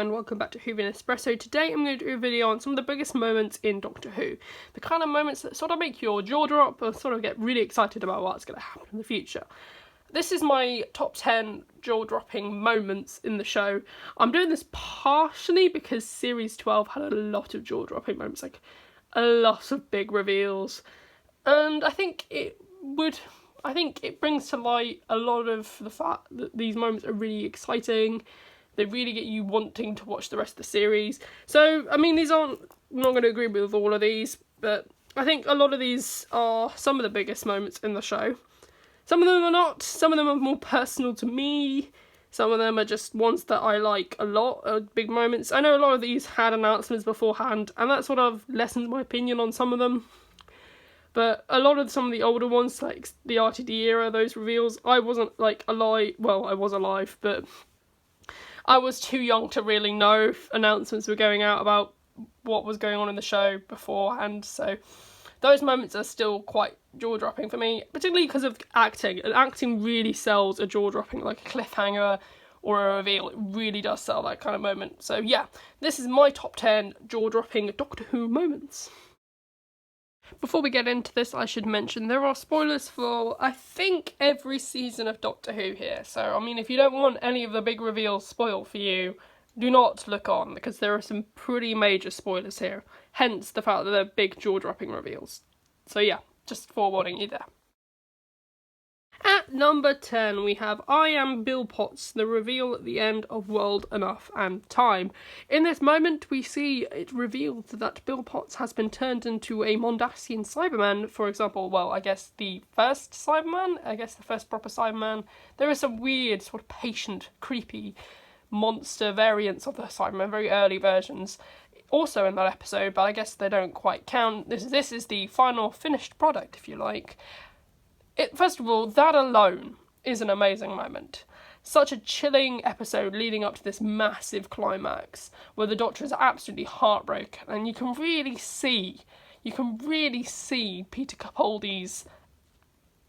and welcome back to Whovian Espresso. Today I'm going to do a video on some of the biggest moments in Doctor Who. The kind of moments that sort of make your jaw drop or sort of get really excited about what's going to happen in the future. This is my top 10 jaw-dropping moments in the show. I'm doing this partially because Series 12 had a lot of jaw-dropping moments, like a lot of big reveals. And I think it brings to light a lot of the fact that these moments are really exciting. They really get you wanting to watch the rest of the series. So, I mean, I'm not going to agree with all of these, but I think a lot of these are some of the biggest moments in the show. Some of them are not. Some of them are more personal to me. Some of them are just ones that I like a lot, big moments. I know a lot of these had announcements beforehand, and that sort of lessens my opinion on some of them. But a lot of some of the older ones, like the RTD era, those reveals, I wasn't alive. Well, I was alive, but I was too young to really know if announcements were going out about what was going on in the show beforehand. So those moments are still quite jaw-dropping for me, particularly because of acting. And acting really sells a jaw-dropping, like a cliffhanger or a reveal. It really does sell that kind of moment. So yeah, this is my top 10 jaw-dropping Doctor Who moments. Before we get into this, I should mention there are spoilers for, I think, every season of Doctor Who here. So, I mean, if you don't want any of the big reveals spoiled for you, do not look on, because there are some pretty major spoilers here. Hence the fact that they're big jaw-dropping reveals. So yeah, just forewarning you there. At number 10, we have I Am Bill Potts, the reveal at the end of World Enough and Time. In this moment, we see it revealed that Bill Potts has been turned into a Mondasian Cyberman, for example, well, I guess the first Cyberman? I guess the first proper Cyberman. There are some weird, sort of patient, creepy monster variants of the Cyberman, very early versions, also in that episode, but I guess they don't quite count. This is the final finished product, if you like. First of all, that alone is an amazing moment. Such a chilling episode leading up to this massive climax where the Doctor is absolutely heartbroken, and you can really see Peter Capaldi's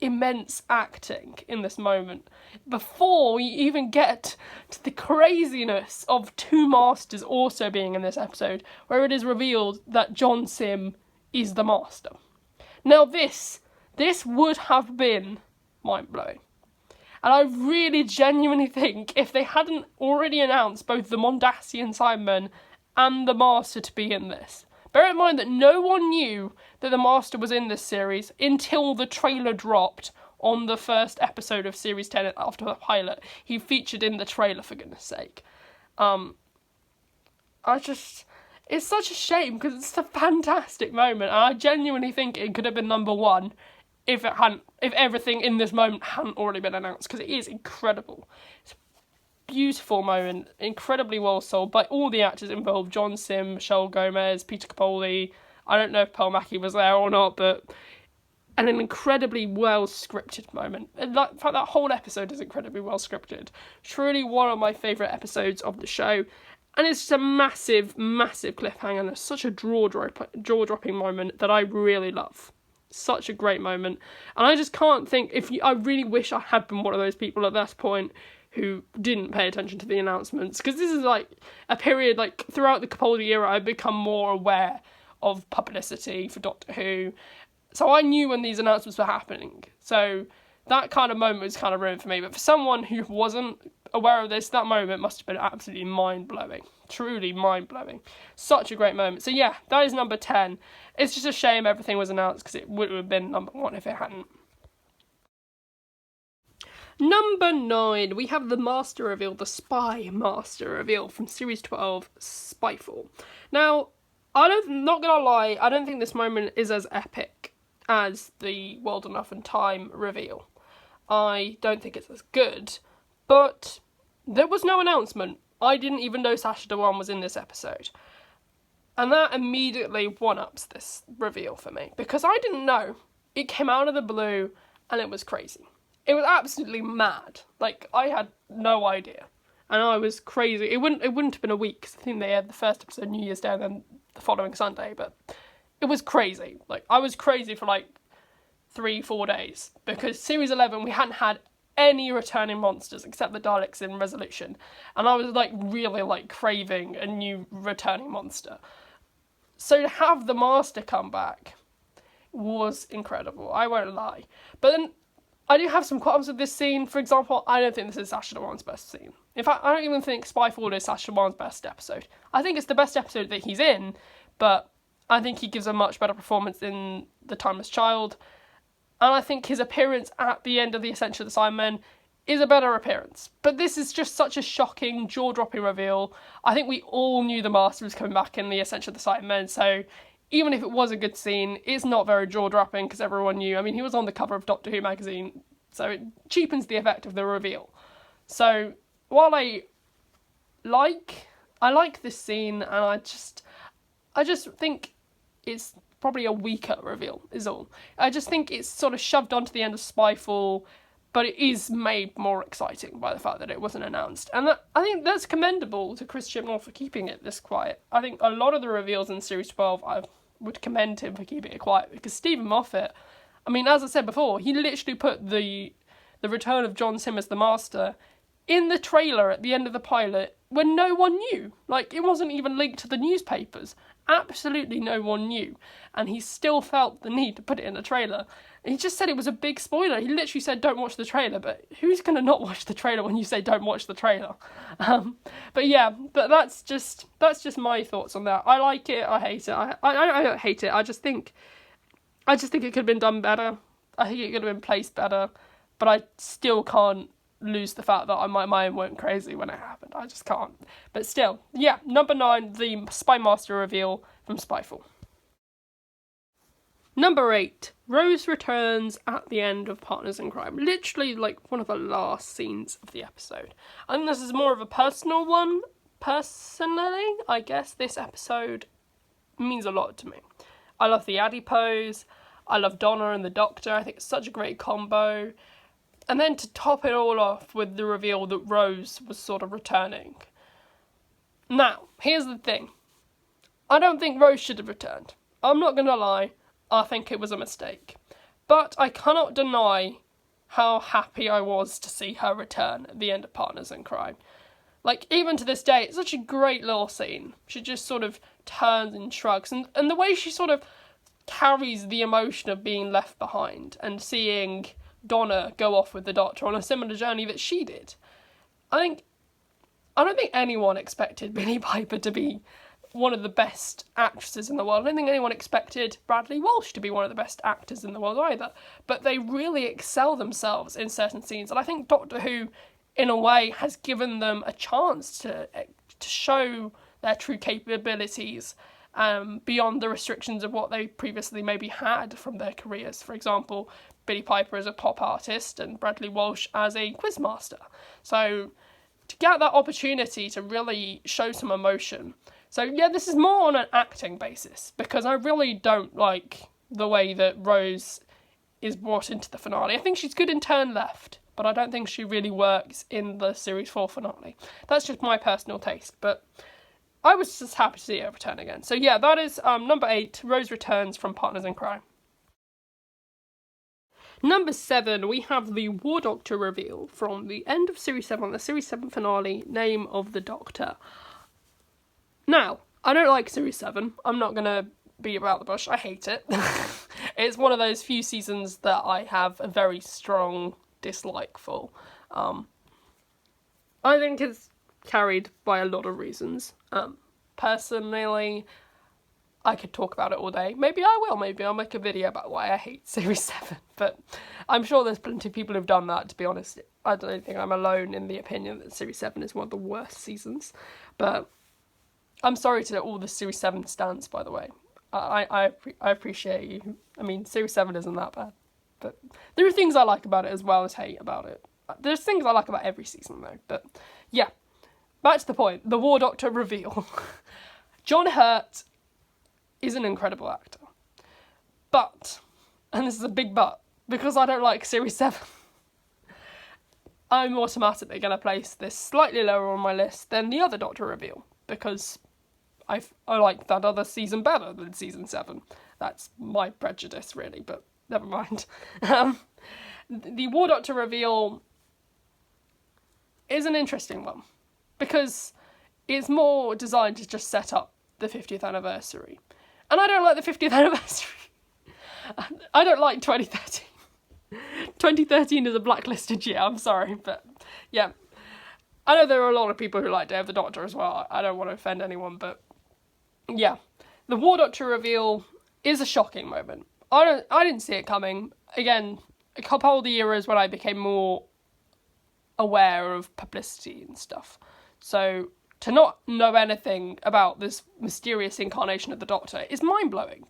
immense acting in this moment before we even get to the craziness of two Masters also being in this episode, where it is revealed that John Sim is the Master. Now this would have been mind-blowing. And I really genuinely think if they hadn't already announced both the Mondasian Cyberman and the Master to be in this, bear in mind that no one knew that the Master was in this series until the trailer dropped on the first episode of Series 10 after the pilot. He featured in the trailer, for goodness sake. It's such a shame because it's a fantastic moment, and I genuinely think it could have been number one if everything in this moment hadn't already been announced, because it is incredible. It's a beautiful moment, incredibly well sold by all the actors involved: John Sim, Michelle Gomez, Peter Capaldi. I don't know if Pearl Mackie was there or not, but an incredibly well scripted moment. In fact, that whole episode is incredibly well scripted. Truly one of my favourite episodes of the show. And it's just a massive, massive cliffhanger, and it's such a jaw-dropping moment that I really love. Such a great moment. And I just can't think, I really wish I had been one of those people at that point who didn't pay attention to the announcements, because this is like a period, like throughout the Capaldi era, I've become more aware of publicity for Doctor Who. So I knew when these announcements were happening. So that kind of moment was kind of ruined for me. But for someone who wasn't aware of this, that moment must have been absolutely mind-blowing. Truly mind-blowing. Such a great moment. So yeah, that is number 10. It's just a shame everything was announced, because it would have been number 1 if it hadn't. Number 9, we have the Master reveal, the SpyMaster reveal from Series 12, Spyfall. Now, not gonna lie, I don't think this moment is as epic as the World Enough and Time reveal. I don't think it's as good, but there was no announcement. I didn't even know Sacha Dhawan was in this episode. And that immediately one-ups this reveal for me, because I didn't know. It came out of the blue, and it was crazy. It was absolutely mad. Like, I had no idea. And I was crazy. It wouldn't have been a week, because I think they had the first episode New Year's Day and then the following Sunday, but it was crazy. Like, I was crazy for like 3-4 days, because Series 11 we hadn't had any returning monsters except the Daleks in Resolution. And I was like really like craving a new returning monster. So to have the Master come back was incredible, I won't lie. But then I do have some qualms with this scene. For example, I don't think this is Sacha Dhawan's best scene. In fact, I don't even think Spyfall is Sacha Dhawan's best episode. I think it's the best episode that he's in, but I think he gives a much better performance in The Timeless Child. And I think his appearance at the end of The Ascension of the Cybermen is a better appearance. But this is just such a shocking, jaw-dropping reveal. I think we all knew the Master was coming back in The Ascension of the Cybermen, so even if it was a good scene, it's not very jaw-dropping because everyone knew. I mean, he was on the cover of Doctor Who magazine, so it cheapens the effect of the reveal. So while I like this scene, and I just think it's probably a weaker reveal, is all. I just think it's sort of shoved onto the end of Spyfall, but it is made more exciting by the fact that it wasn't announced. And I think that's commendable to Chris Chibnall for keeping it this quiet. I think a lot of the reveals in Series 12, I would commend him for keeping it quiet, because Stephen Moffat, I mean, as I said before, he literally put the return of John Sim as the Master in the trailer at the end of the pilot when no one knew. Like, it wasn't even linked to the newspapers. Absolutely no one knew. And he still felt the need to put it in a trailer. And he just said it was a big spoiler. He literally said, don't watch the trailer. But who's going to not watch the trailer when you say don't watch the trailer? But yeah, but that's just my thoughts on that. I like it. I hate it. I don't hate it. I just think it could have been done better. I think it could have been placed better. But I still can't lose the fact that my mind went crazy when it happened. I just can't. But still, yeah, number 9, the SpyMaster reveal from Spyfall. Number 8, Rose returns at the end of Partners in Crime. Literally, like, one of the last scenes of the episode. I think this is more of a personal one. Personally, I guess this episode means a lot to me. I love the adipose. I love Donna and the Doctor. I think it's such a great combo. And then to top it all off with the reveal that Rose was sort of returning. Now, here's the thing. I don't think Rose should have returned. I'm not going to lie. I think it was a mistake. But I cannot deny how happy I was to see her return at the end of Partners in Crime. Like, even to this day, it's such a great little scene. She just sort of turns and shrugs. And the way she sort of carries the emotion of being left behind and seeing Donna go off with the Doctor on a similar journey that she did. I don't think anyone expected Billie Piper to be one of the best actresses in the world. I don't think anyone expected Bradley Walsh to be one of the best actors in the world either. But they really excel themselves in certain scenes. And I think Doctor Who, in a way, has given them a chance to show their true capabilities beyond the restrictions of what they previously maybe had from their careers. For example, Billie Piper as a pop artist and Bradley Walsh as a quizmaster. So to get that opportunity to really show some emotion. So yeah, this is more on an acting basis, because I really don't like the way that Rose is brought into the finale. I think she's good in Turn Left, but I don't think she really works in the Series 4 finale. That's just my personal taste, but I was just happy to see her return again. So yeah, that is number 8, Rose returns from Partners in Crime. Number 7, we have the War Doctor reveal from the end of Series 7, the Series 7 finale, Name of the Doctor. Now, I don't like Series 7. I'm not going to beat about the bush. I hate it. It's one of those few seasons that I have a very strong dislike for. I think it's carried by a lot of reasons. Personally, I could talk about it all day. Maybe I will. Maybe I'll make a video about why I hate Series 7. But I'm sure there's plenty of people who've done that, to be honest. I don't think I'm alone in the opinion that Series 7 is one of the worst seasons. But I'm sorry to all the Series 7 stans, by the way. I appreciate you. I mean, Series 7 isn't that bad. But there are things I like about it as well as hate about it. There's things I like about every season, though. But yeah, back to the point. The War Doctor reveal. John Hurt is an incredible actor. But, and this is a big but, because I don't like Series 7, I'm automatically going to place this slightly lower on my list than the other Doctor reveal, because I like that other season better than Season 7. That's my prejudice, really, but never mind. The War Doctor reveal is an interesting one, because it's more designed to just set up the 50th anniversary. And I don't like the 50th anniversary. I don't like 2013. 2013 is a blacklisted year, I'm sorry, but yeah. I know there are a lot of people who like Day of the Doctor as well. I don't want to offend anyone, but yeah. The War Doctor reveal is a shocking moment. I didn't see it coming. Again, a couple of the eras when I became more aware of publicity and stuff. So to not know anything about this mysterious incarnation of the Doctor is mind-blowing.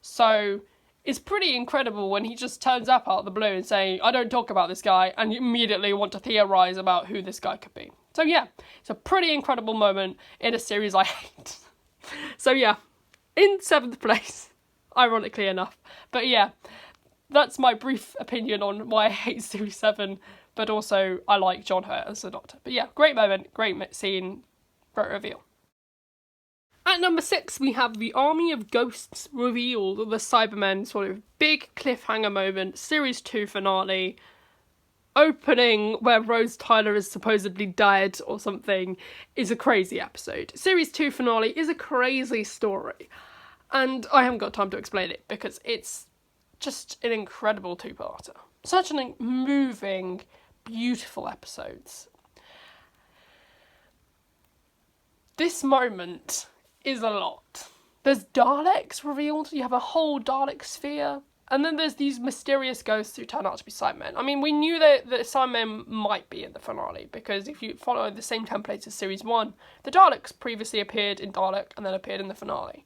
So it's pretty incredible when he just turns up out of the blue and saying, I don't talk about this guy, and you immediately want to theorise about who this guy could be. So yeah, it's a pretty incredible moment in a series I hate. So yeah, in 7th place, ironically enough. But yeah, that's my brief opinion on why I hate Series 7, but also I like John Hurt as the Doctor. But yeah, great moment, great scene, great reveal. At number 6, we have the Army of Ghosts reveal, the Cybermen sort of big cliffhanger moment, Series 2 finale, opening where Rose Tyler is supposedly dead or something, is a crazy episode. Series 2 finale is a crazy story, and I haven't got time to explain it because it's just an incredible two-parter. Such an moving, beautiful episodes. This moment is a lot. There's Daleks revealed, you have a whole Dalek sphere, and then there's these mysterious ghosts who turn out to be Cybermen. I mean, we knew that the Cybermen might be in the finale, because if you follow the same template as Series 1, the Daleks previously appeared in Dalek and then appeared in the finale.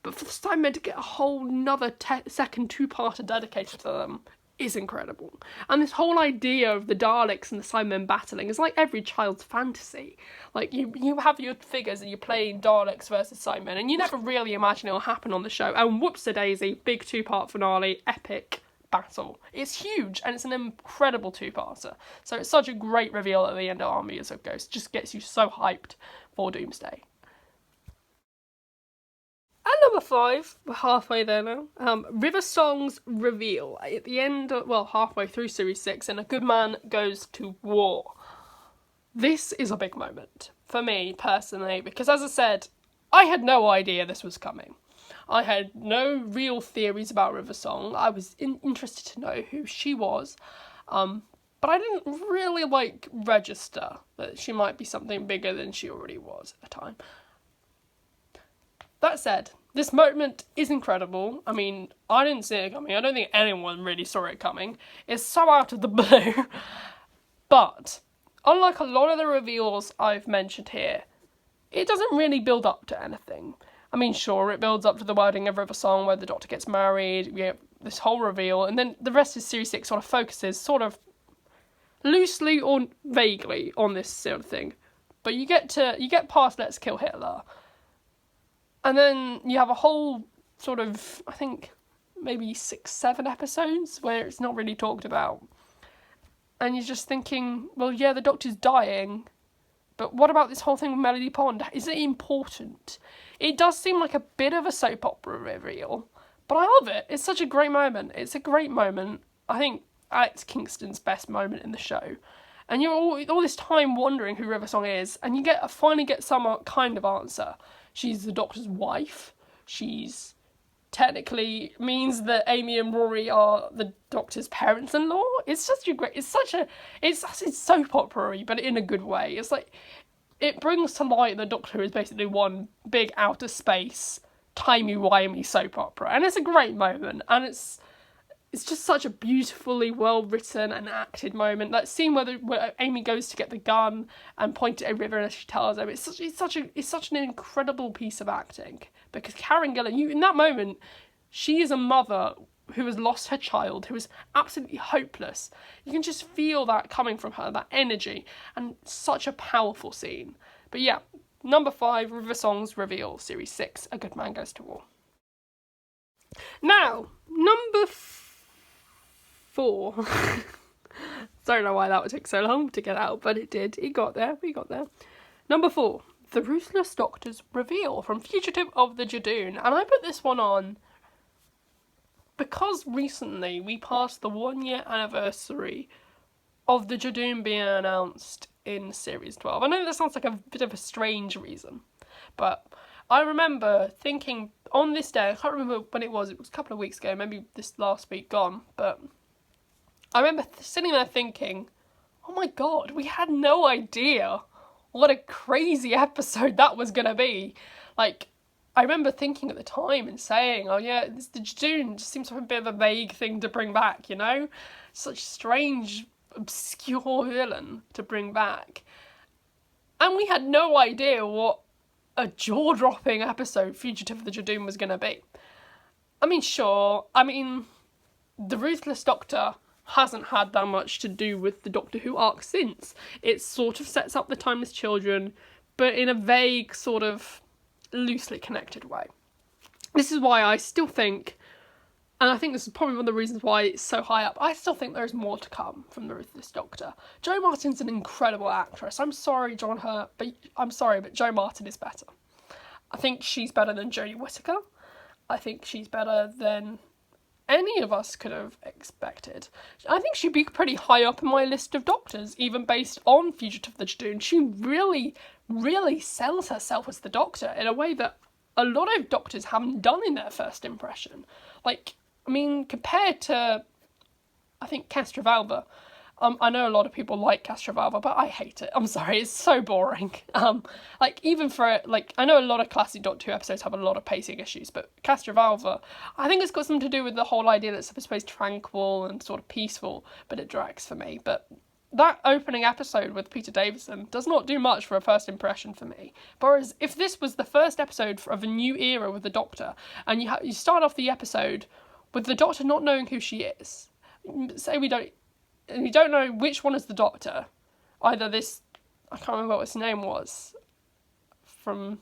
But for the Cybermen to get a whole nother second two-parter dedicated to them is incredible. And this whole idea of the Daleks and the Cybermen battling is like every child's fantasy. Like, you have your figures and you're playing Daleks versus Cybermen, and you never really imagine it'll happen on the show. And whoops-a-daisy, big two-part finale, epic battle. It's huge, and it's an incredible two-parter. So it's such a great reveal at the end of Armies of Ghosts. Just gets you so hyped for Doomsday. At number 5, we're halfway there now, River Song's reveal. At the end, halfway through Series 6, and a good man goes to war. This is a big moment, for me, personally, because as I said, I had no idea this was coming. I had no real theories about River Song. I was interested to know who she was, but I didn't really, register that she might be something bigger than she already was at the time. That said, this moment is incredible. I mean, I didn't see it coming. I don't think anyone really saw it coming. It's so out of the blue. But, unlike a lot of the reveals I've mentioned here, it doesn't really build up to anything. I mean, sure, it builds up to the wedding of River Song where the Doctor gets married, we have this whole reveal, and then the rest of Series 6 sort of focuses sort of loosely or vaguely on this sort of thing. But you get past Let's Kill Hitler, and then you have a whole sort of, I think, maybe 6-7 episodes where it's not really talked about. And you're just thinking, well, yeah, the Doctor's dying, but what about this whole thing with Melody Pond? Is it important? It does seem like a bit of a soap opera reveal, but I love it. It's such a great moment. It's a great moment. I think Alex Kingston's best moment in the show. And you're all this time wondering who River Song is, and you finally get some kind of answer. She's the Doctor's wife. She's technically means that Amy and Rory are the Doctor's parents-in-law. It's soap opera-y, but in a good way. It's like, it brings to light the Doctor is basically one big outer space, timey-wimey soap opera. And it's a great moment, and it's just such a beautifully well-written and acted moment. That scene where Amy goes to get the gun and point it at River as she tells him, it's such an incredible piece of acting. Because Karen Gillan, in that moment, she is a mother who has lost her child, who is absolutely hopeless. You can just feel that coming from her, that energy, and such a powerful scene. But yeah, number 5, River Song's reveal, Series 6, A Good Man Goes to War. Now, number 4. Don't know why that would take so long to get out, but it did. We got there. Number 4, The Ruthless Doctor's reveal from Fugitive of the Judoon. And I put this one on because recently we passed the 1-year anniversary of the Judoon being announced in Series 12. I know that sounds like a bit of a strange reason, but I remember thinking on this day, I can't remember when it was a couple of weeks ago, maybe this last week gone, but I remember sitting there thinking, oh my god, we had no idea what a crazy episode that was going to be. Like, I remember thinking at the time and saying, oh yeah, the Judoon just seems like a bit of a vague thing to bring back, you know? Such strange, obscure villain to bring back. And we had no idea what a jaw-dropping episode Fugitive of the Judoon was going to be. I mean, sure, the Ruthless Doctor hasn't had that much to do with the Doctor Who arc since. It sort of sets up the Timeless Children, but in a vague, sort of loosely connected way. This is why I still think, and I think this is probably one of the reasons why it's so high up, I still think there is more to come from the Ruthless Doctor. Jo Martin's an incredible actress. I'm sorry, but Jo Martin is better. I think she's better than Jodie Whittaker. I think she's better than any of us could have expected. I think she'd be pretty high up in my list of Doctors, even based on Fugitive of the Judoon. She really, really sells herself as the Doctor in a way that a lot of Doctors haven't done in their first impression. Like, I mean, compared to, I think, Castrovalva. I know a lot of people like Castrovalva, but I hate it. I'm sorry, it's so boring. Even for, I know a lot of classic Doctor Who episodes have a lot of pacing issues, but Castrovalva, I think it's got something to do with the whole idea that it's supposed to be tranquil and sort of peaceful, but it drags for me. But that opening episode with Peter Davison does not do much for a first impression for me. Whereas if this was the first episode of a new era with the Doctor, and you start off the episode with the Doctor not knowing who she is, say we don't know which one is the Doctor. Either this, I can't remember what his name was, from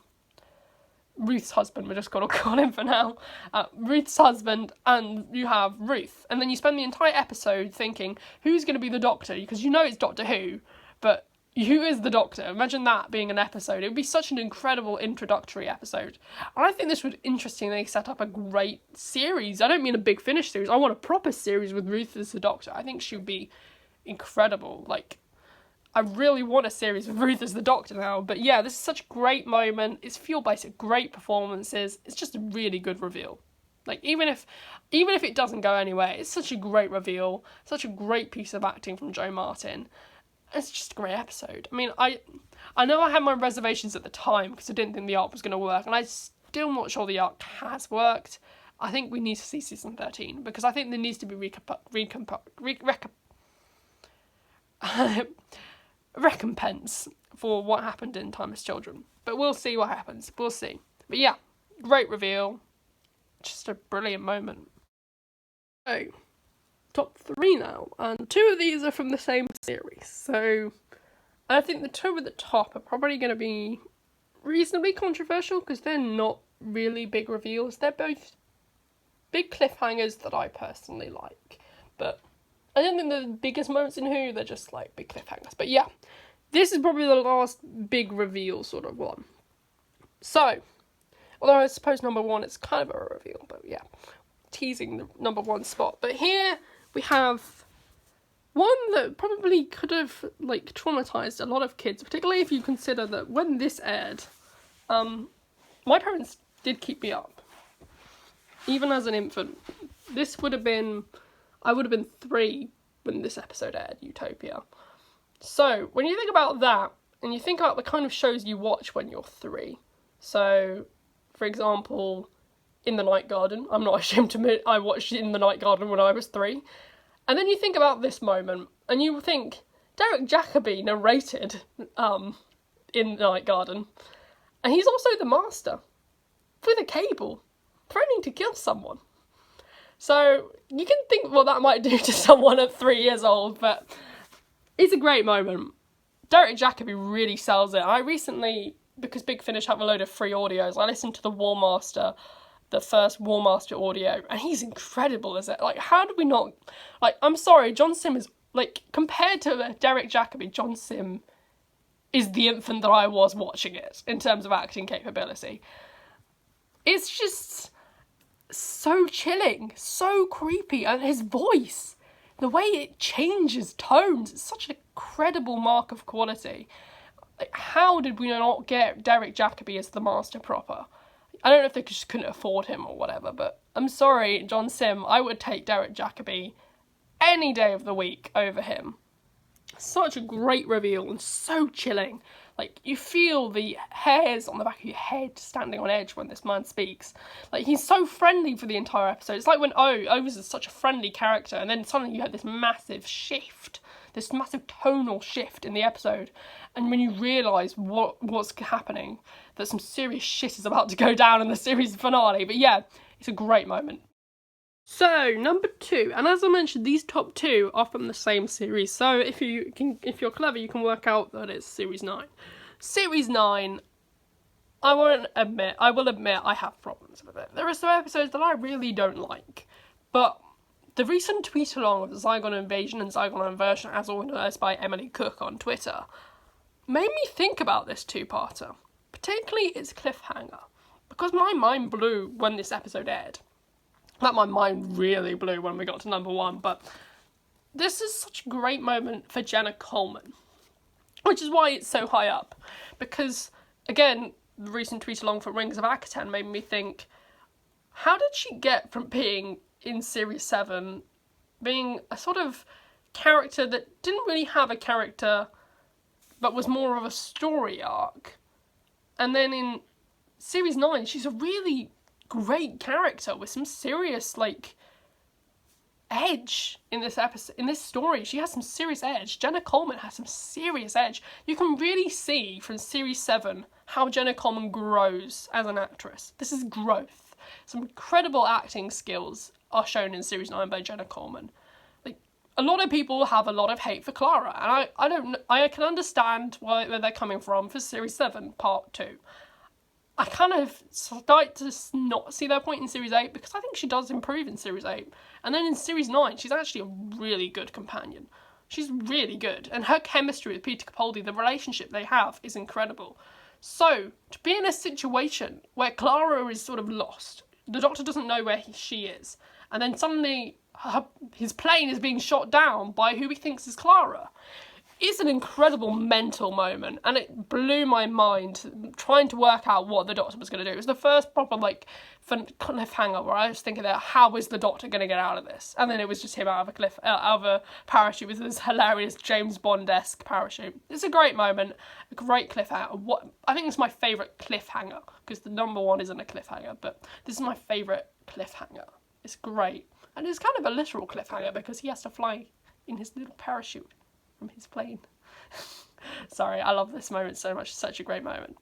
Ruth's husband, we're just going to call him for now. Ruth's husband, and you have Ruth. And then you spend the entire episode thinking, who's going to be the Doctor? Because you know it's Doctor Who, but who is the Doctor? Imagine that being an episode. It would be such an incredible introductory episode. And I think this would interestingly set up a great series. I don't mean a Big Finish series. I want a proper series with Ruth as the Doctor. I think she would be incredible. I really want a series with Ruth as the Doctor now. But yeah, this is such a great moment. It's fueled by some great performances. It's just a really good reveal. Even if it doesn't go anywhere, it's such a great reveal. Such a great piece of acting from Jo Martin. It's just a great episode. I mean, I know I had my reservations at the time because I didn't think the arc was going to work, and I'm still not sure the arc has worked. I think we need to see season 13 because I think there needs to be recompense for what happened in Timeless Children. But we'll see what happens. We'll see. But yeah, great reveal. Just a brilliant moment. So, top 3 now, and 2 of these are from the same series. So, I think the 2 at the top are probably going to be reasonably controversial because they're not really big reveals. They're both big cliffhangers that I personally like. But I don't think they're the biggest moments in Who, they're just big cliffhangers. But yeah, this is probably the last big reveal sort of one. So, although I suppose number 1 is kind of a reveal, but yeah, teasing the number 1 spot. But here we have one that probably could have traumatized a lot of kids, particularly if you consider that when this aired, my parents did keep me up, even as an infant. I would have been 3 when this episode aired, Utopia. So when you think about that, and you think about the kind of shows you watch when you're 3, so for example, In the Night Garden. I'm not ashamed to admit I watched In the Night Garden when I was 3. And then you think about this moment, and you think, Derek Jacobi narrated In the Night Garden, and he's also the Master, with a cable, threatening to kill someone. So you can think what that might do to someone at 3 years old, but it's a great moment. Derek Jacobi really sells it. I recently, because Big Finish have a load of free audios, I listened to the first War Master audio, and he's incredible as it. How do we not... I'm sorry, John Sim is... compared to Derek Jacobi, John Sim is the infant that I was watching it, in terms of acting capability. It's just so chilling, so creepy, and his voice the way it changes tones, it's such an incredible mark of quality. Like, how did we not get Derek Jacobi as the Master proper? I don't know if they just couldn't afford him or whatever, but I'm sorry, John Sim, I would take Derek Jacobi any day of the week over him. Such a great reveal and so chilling. Like, you feel the hairs on the back of your head standing on edge when this man speaks. Like, he's so friendly for the entire episode. It's like when O was such a friendly character, and then suddenly you have this massive shift, this massive tonal shift in the episode, and when you realise what's happening, that some serious shit is about to go down in the series finale. But yeah, it's a great moment. So, number 2, and as I mentioned, these top 2 are from the same series, so if you're clever, you can work out that it's Series 9. Series 9, I will admit I have problems with it. There are some episodes that I really don't like, but the recent tweet-along of the Zygon Invasion and Zygon Inversion, as organised by Emily Cook on Twitter, made me think about this two-parter, particularly its cliffhanger, because my mind blew when this episode aired. That my mind really blew when we got to number 1, but this is such a great moment for Jenna Coleman, which is why it's so high up, because, again, the recent tweet along for Rings of Akaten made me think, how did she get from being in Series 7, being a sort of character that didn't really have a character, but was more of a story arc, and then in Series 9, she's a really great character with some serious, like, edge in this episode, in this story. She has some serious edge. Jenna Coleman has some serious edge. You can really see from Series 7 how Jenna Coleman grows as an actress. This is growth. Some incredible acting skills are shown in Series 9 by Jenna Coleman. Like, a lot of people have a lot of hate for Clara, and I can understand where they're coming from for Series 7, Part 2. I kind of start to not see their point in Series 8, because I think she does improve in Series 8. And then in Series 9, she's actually a really good companion. She's really good. And her chemistry with Peter Capaldi, the relationship they have, is incredible. So, to be in a situation where Clara is sort of lost, the Doctor doesn't know where she is, and then suddenly his plane is being shot down by who he thinks is Clara, it's an incredible mental moment, and it blew my mind trying to work out what the Doctor was going to do. It was the first proper, like, cliffhanger where I was thinking that, how is the Doctor going to get out of this? And then it was just him out of a parachute with this hilarious James Bond-esque parachute. It's a great moment, a great cliffhanger. I think it's my favourite cliffhanger, because the number 1 isn't a cliffhanger, but this is my favourite cliffhanger. It's great. And it's kind of a literal cliffhanger, because he has to fly in his little parachute from his plane. Sorry, I love this moment so much. It's such a great moment.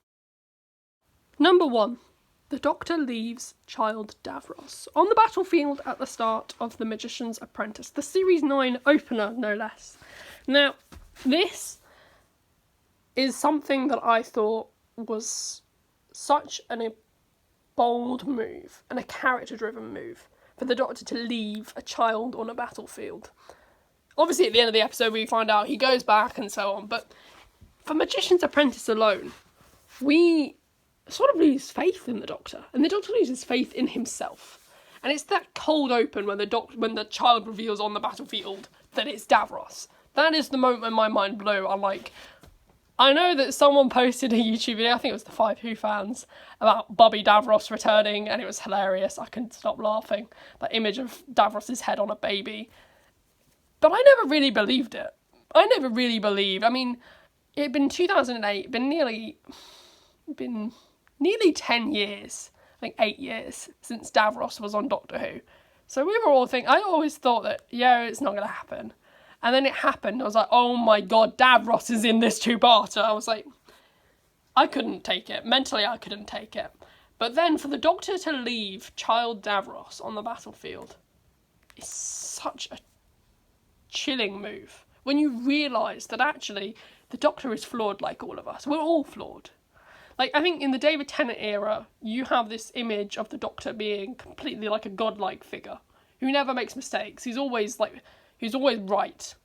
Number 1. The Doctor leaves child Davros on the battlefield at the start of The Magician's Apprentice, the Series 9 opener, no less. Now, this is something that I thought was such a bold move and a character-driven move for the Doctor to leave a child on a battlefield. Obviously, at the end of the episode, we find out he goes back and so on, but for Magician's Apprentice alone, we sort of lose faith in the Doctor, and the Doctor loses faith in himself. And it's that cold open when the child reveals on the battlefield that it's Davros. That is the moment when my mind blew. I'm like, I know that someone posted a YouTube video, I think it was the 5 Who fans, about Bobby Davros returning, and it was hilarious. I couldn't stop laughing. That image of Davros' head on a baby. But I never really believed it. I mean, it had been 2008, been nearly 10 years, I think 8 years, since Davros was on Doctor Who. So we were all thinking, I always thought that, yeah, it's not going to happen. And then it happened. I was like, oh my god, Davros is in this two-parter. I was like, I couldn't take it. Mentally, I couldn't take it. But then for the Doctor to leave child Davros on the battlefield is such a chilling move. When you realise that actually the Doctor is flawed like all of us. We're all flawed. Like, I think in the David Tennant era, you have this image of the Doctor being completely like a godlike figure who never makes mistakes. He's always right.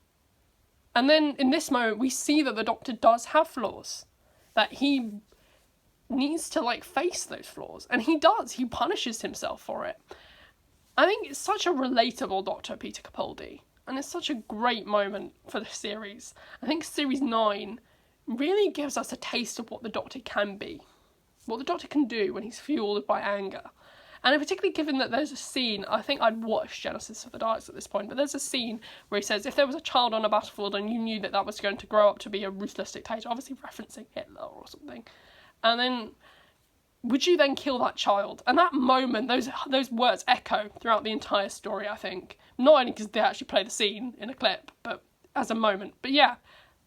And then in this moment, we see that the Doctor does have flaws, that he needs to, like, face those flaws. And he does. He punishes himself for it. I think it's such a relatable Doctor, Peter Capaldi. and it's such a great moment for the series. I think series 9 really gives us a taste of what the Doctor can be, what the Doctor can do when he's fueled by anger. And particularly given that there's a scene, I think I'd watched Genesis of the Daleks at this point, but there's a scene where he says if there was a child on a battlefield and you knew that that was going to grow up to be a ruthless dictator, obviously referencing Hitler or something, and then would you then kill that child? And that moment, those words echo throughout the entire story, I think. Not only because they actually play the scene in a clip, but as a moment. But yeah,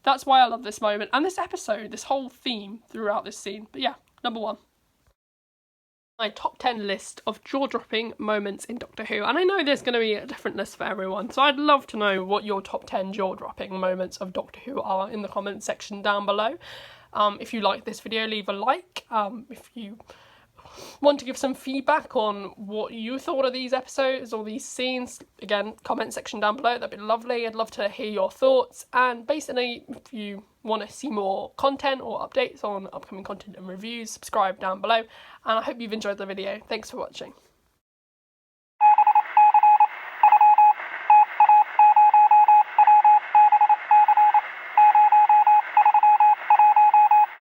that's why I love this moment. And this episode, this whole theme throughout this scene. But yeah, number 1. My top 10 list of jaw-dropping moments in Doctor Who. And I know there's going to be a different list for everyone, so I'd love to know what your top 10 jaw-dropping moments of Doctor Who are in the comments section down below. If you like this video, leave a like. If you want to give some feedback on what you thought of these episodes or these scenes, again, comment section down below, that'd be lovely. I'd love to hear your thoughts. And basically, if you want to see more content or updates on upcoming content and reviews, subscribe down below. And I hope you've enjoyed the video. Thanks for watching.